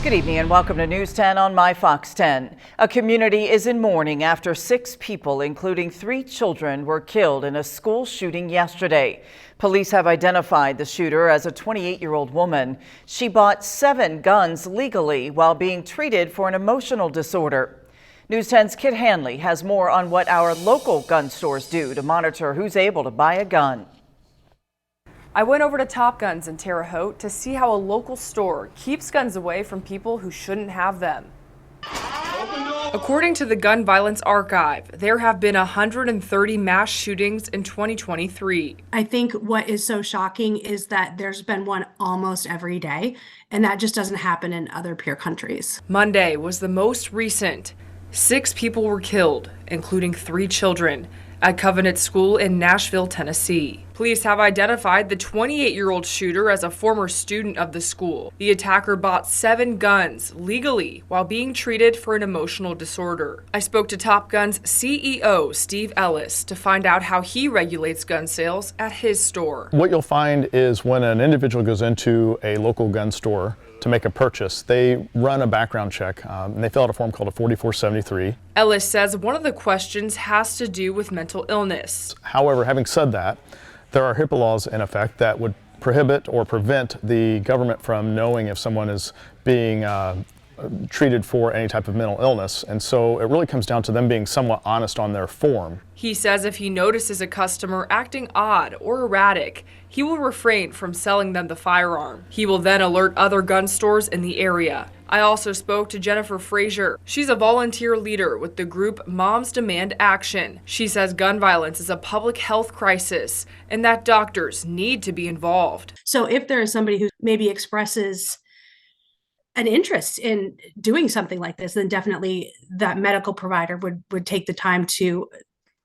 Good evening and welcome to News 10 on My Fox 10. A community is in mourning after 6 people, including 3 children, were killed in a school shooting yesterday. Police have identified the shooter as a 28-year-old woman. She bought 7 guns legally while being treated for an emotional disorder. News 10's Kit Hanley has more on what our local gun stores do to monitor who's able to buy a gun. I went over to Top Guns in Terre Haute to see how a local store keeps guns away from people who shouldn't have them. According to the Gun Violence Archive, there have been 130 mass shootings in 2023. I think what is so shocking is that there's been one almost every day, and that just doesn't happen in other peer countries. Monday was the most recent. 6 people were killed, including 3 children, at Covenant School in Nashville, Tennessee. Police have identified the 28-year-old shooter as a former student of the school. The attacker bought 7 guns legally while being treated for an emotional disorder. I spoke to Top Gun's CEO, Steve Ellis, to find out how he regulates gun sales at his store. What you'll find is when an individual goes into a local gun store to make a purchase, they run a background check and they fill out a form called a 4473. Ellis says one of the questions has to do with mental illness. However, having said that, there are HIPAA laws in effect that would prohibit or prevent the government from knowing if someone is being treated for any type of mental illness. And so it really comes down to them being somewhat honest on their form. He says if he notices a customer acting odd or erratic, he will refrain from selling them the firearm. He will then alert other gun stores in the area. I also spoke to Jennifer Frazier. She's a volunteer leader with the group Moms Demand Action. She says gun violence is a public health crisis and that doctors need to be involved. So if there is somebody who maybe expresses an interest in doing something like this, then definitely that medical provider would take the time to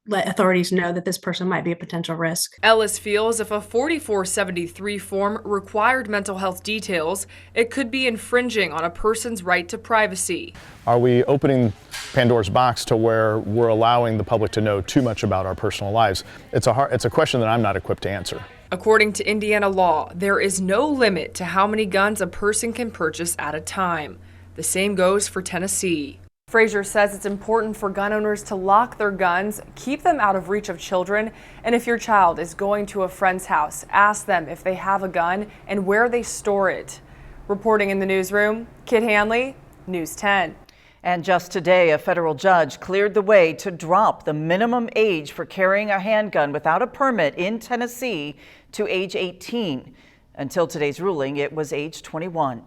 let authorities know that this person might be a potential risk. Ellis feels if a 4473 form required mental health details, it could be infringing on a person's right to privacy. Are we opening Pandora's box to where we're allowing the public to know too much about our personal lives? It's a question that I'm not equipped to answer. According to Indiana law, there is no limit to how many guns a person can purchase at a time. The same goes for Tennessee. Frazier says it's important for gun owners to lock their guns, keep them out of reach of children, and if your child is going to a friend's house, ask them if they have a gun and where they store it. Reporting in the newsroom, Kit Hanley, News 10. And just today, a federal judge cleared the way to drop the minimum age for carrying a handgun without a permit in Tennessee to age 18. Until today's ruling, it was age 21.